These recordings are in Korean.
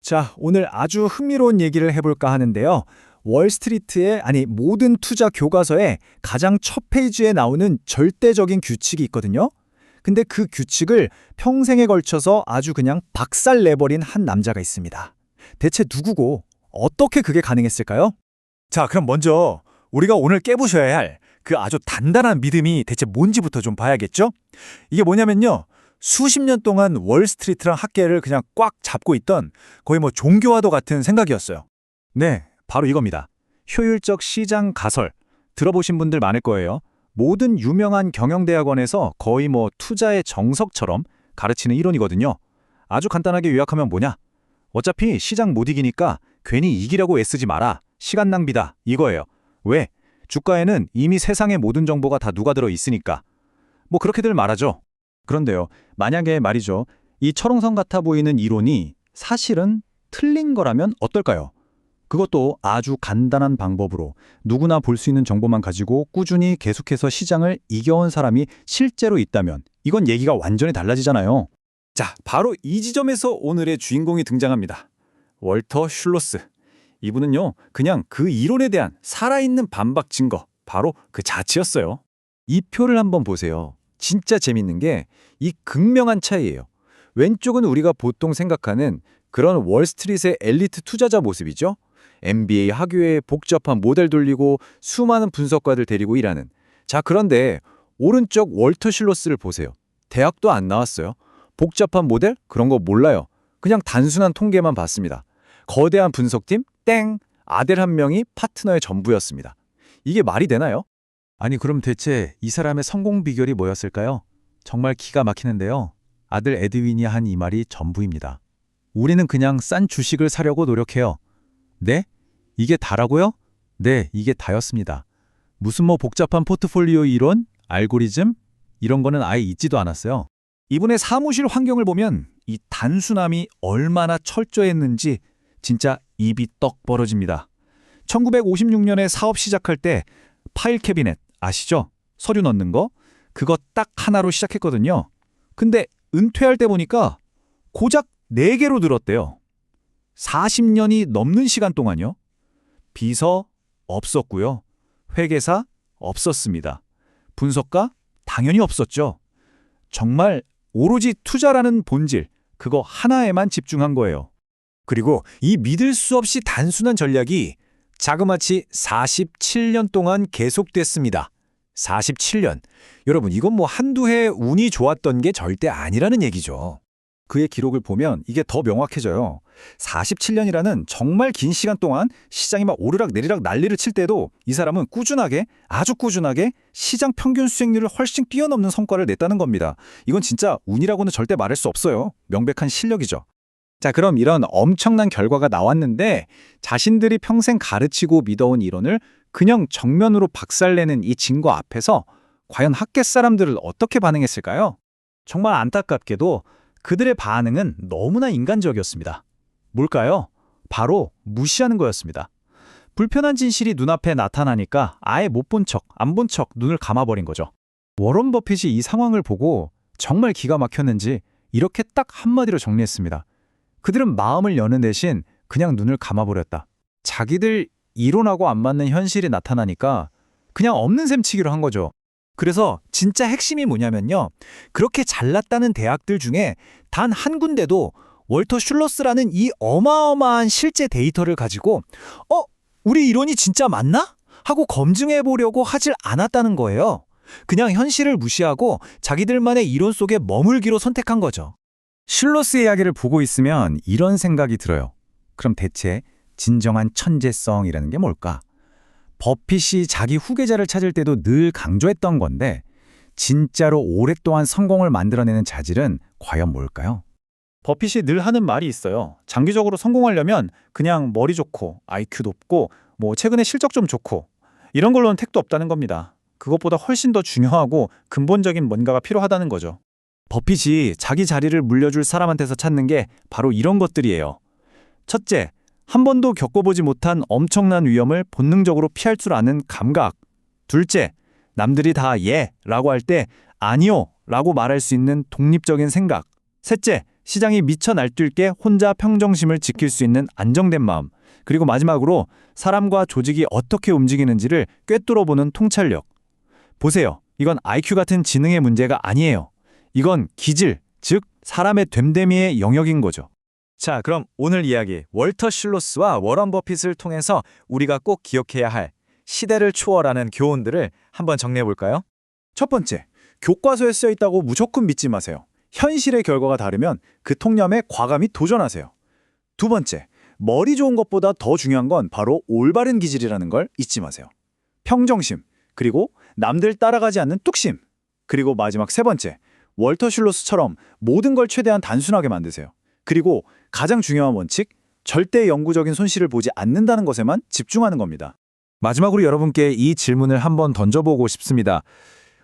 자, 오늘 아주 흥미로운 얘기를 해볼까 하는데요. 월스트리트의, 모든 투자 교과서에 가장 첫 페이지에 나오는 절대적인 규칙이 있거든요. 근데 그 규칙을 평생에 걸쳐서 아주 그냥 박살내버린 한 남자가 있습니다. 대체 누구고 어떻게 그게 가능했을까요? 자, 그럼 먼저 우리가 오늘 깨부셔야 할 그 아주 단단한 믿음이 대체 뭔지부터 좀 봐야겠죠? 이게 뭐냐면요. 수십 년 동안 월스트리트랑 학계를 그냥 꽉 잡고 있던 거의 종교와도 같은 생각이었어요. 네, 바로 이겁니다. 효율적 시장 가설. 들어보신 분들 많을 거예요. 모든 유명한 경영대학원에서 거의 투자의 정석처럼 가르치는 이론이거든요. 아주 간단하게 요약하면 뭐냐? 어차피 시장 못 이기니까 괜히 이기려고 애쓰지 마라. 시간 낭비다. 이거예요. 왜? 주가에는 이미 세상의 모든 정보가 다 누가 들어 있으니까. 그렇게들 말하죠. 그런데요, 만약에 말이죠, 이 철옹성 같아 보이는 이론이 사실은 틀린 거라면 어떨까요? 그것도 아주 간단한 방법으로 누구나 볼 수 있는 정보만 가지고 꾸준히 계속해서 시장을 이겨온 사람이 실제로 있다면 이건 얘기가 완전히 달라지잖아요. 자, 바로 이 지점에서 오늘의 주인공이 등장합니다. 월터 슐로스. 이분은요, 그냥 그 이론에 대한 살아있는 반박 증거, 바로 그 자체였어요. 이 표를 한번 보세요. 진짜 재밌는 게 이 극명한 차이예요. 왼쪽은 우리가 보통 생각하는 그런 월스트리트의 엘리트 투자자 모습이죠. MBA 학교에 복잡한 모델 돌리고 수많은 분석가들 데리고 일하는. 자, 그런데 오른쪽 월터 슐로스를 보세요. 대학도 안 나왔어요. 복잡한 모델? 그런 거 몰라요. 그냥 단순한 통계만 봤습니다. 거대한 분석팀? 땡! 아들 한 명이 파트너의 전부였습니다. 이게 말이 되나요? 그럼 대체 이 사람의 성공 비결이 뭐였을까요? 정말 기가 막히는데요. 아들 에드윈이 한 이 말이 전부입니다. 우리는 그냥 싼 주식을 사려고 노력해요. 네? 이게 다라고요? 네, 이게 다였습니다. 무슨 복잡한 포트폴리오 이론, 알고리즘? 이런 거는 아예 있지도 않았어요. 이분의 사무실 환경을 보면 이 단순함이 얼마나 철저했는지 진짜 입이 떡 벌어집니다. 1956년에 사업 시작할 때 파일 캐비넷 아시죠? 서류 넣는 거? 그거 딱 하나로 시작했거든요. 근데 은퇴할 때 보니까 고작 4개로 늘었대요. 40년이 넘는 시간 동안요. 비서 없었고요. 회계사 없었습니다. 분석가 당연히 없었죠. 정말 오로지 투자라는 본질, 그거 하나에만 집중한 거예요. 그리고 이 믿을 수 없이 단순한 전략이 자그마치 47년 동안 계속됐습니다. 47년. 여러분, 이건 한두 해 운이 좋았던 게 절대 아니라는 얘기죠. 그의 기록을 보면 이게 더 명확해져요. 47년이라는 정말 긴 시간 동안 시장이 오르락 내리락 난리를 칠 때도 이 사람은 꾸준하게, 아주 꾸준하게 시장 평균 수익률을 훨씬 뛰어넘는 성과를 냈다는 겁니다. 이건 진짜 운이라고는 절대 말할 수 없어요. 명백한 실력이죠. 자, 그럼 이런 엄청난 결과가 나왔는데 자신들이 평생 가르치고 믿어온 이론을 그냥 정면으로 박살내는 이 증거 앞에서 과연 학계 사람들은 어떻게 반응했을까요? 정말 안타깝게도 그들의 반응은 너무나 인간적이었습니다. 뭘까요? 바로 무시하는 거였습니다. 불편한 진실이 눈앞에 나타나니까 아예 못 본 척, 안 본 척 눈을 감아버린 거죠. 워런 버핏이 이 상황을 보고 정말 기가 막혔는지 이렇게 딱 한마디로 정리했습니다. 그들은 마음을 여는 대신 그냥 눈을 감아버렸다. 자기들 이론하고 안 맞는 현실이 나타나니까 그냥 없는 셈치기로 한 거죠. 그래서 진짜 핵심이 뭐냐면요. 그렇게 잘났다는 대학들 중에 단 한 군데도 월터 슐러스라는 이 어마어마한 실제 데이터를 가지고 우리 이론이 진짜 맞나? 하고 검증해 보려고 하질 않았다는 거예요. 그냥 현실을 무시하고 자기들만의 이론 속에 머물기로 선택한 거죠. 슐러스의 이야기를 보고 있으면 이런 생각이 들어요. 그럼 대체 진정한 천재성이라는 게 뭘까? 버핏이 자기 후계자를 찾을 때도 늘 강조했던 건데 진짜로 오랫동안 성공을 만들어내는 자질은 과연 뭘까요? 버핏이 늘 하는 말이 있어요. 장기적으로 성공하려면 그냥 머리 좋고 IQ 높고 최근에 실적 좀 좋고 이런 걸로는 택도 없다는 겁니다. 그것보다 훨씬 더 중요하고 근본적인 뭔가가 필요하다는 거죠. 버핏이 자기 자리를 물려줄 사람한테서 찾는 게 바로 이런 것들이에요. 첫째, 한 번도 겪어보지 못한 엄청난 위험을 본능적으로 피할 줄 아는 감각. 둘째, 남들이 다 예 라고 할 때 아니요 라고 말할 수 있는 독립적인 생각. 셋째, 시장이 미쳐 날뛸 게 혼자 평정심을 지킬 수 있는 안정된 마음, 그리고 마지막으로 사람과 조직이 어떻게 움직이는지를 꿰뚫어보는 통찰력. 보세요. 이건 IQ 같은 지능의 문제가 아니에요. 이건 기질, 즉 사람의 됨됨이의 영역인 거죠. 자, 그럼 오늘 이야기 월터 실로스와 워런 버핏을 통해서 우리가 꼭 기억해야 할 시대를 초월하는 교훈들을 한번 정리해 볼까요? 첫 번째, 교과서에 쓰여 있다고 무조건 믿지 마세요. 현실의 결과가 다르면 그 통념에 과감히 도전하세요. 두 번째, 머리 좋은 것보다 더 중요한 건 바로 올바른 기질이라는 걸 잊지 마세요. 평정심, 그리고 남들 따라가지 않는 뚝심. 그리고 마지막 세 번째, 월터 실로스처럼 모든 걸 최대한 단순하게 만드세요. 그리고 가장 중요한 원칙, 절대 영구적인 손실을 보지 않는다는 것에만 집중하는 겁니다. 마지막으로 여러분께 이 질문을 한번 던져보고 싶습니다.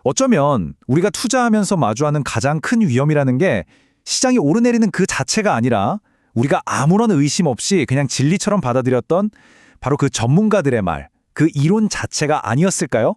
어쩌면 우리가 투자하면서 마주하는 가장 큰 위험이라는 게 시장이 오르내리는 그 자체가 아니라 우리가 아무런 의심 없이 그냥 진리처럼 받아들였던 바로 그 전문가들의 말, 그 이론 자체가 아니었을까요?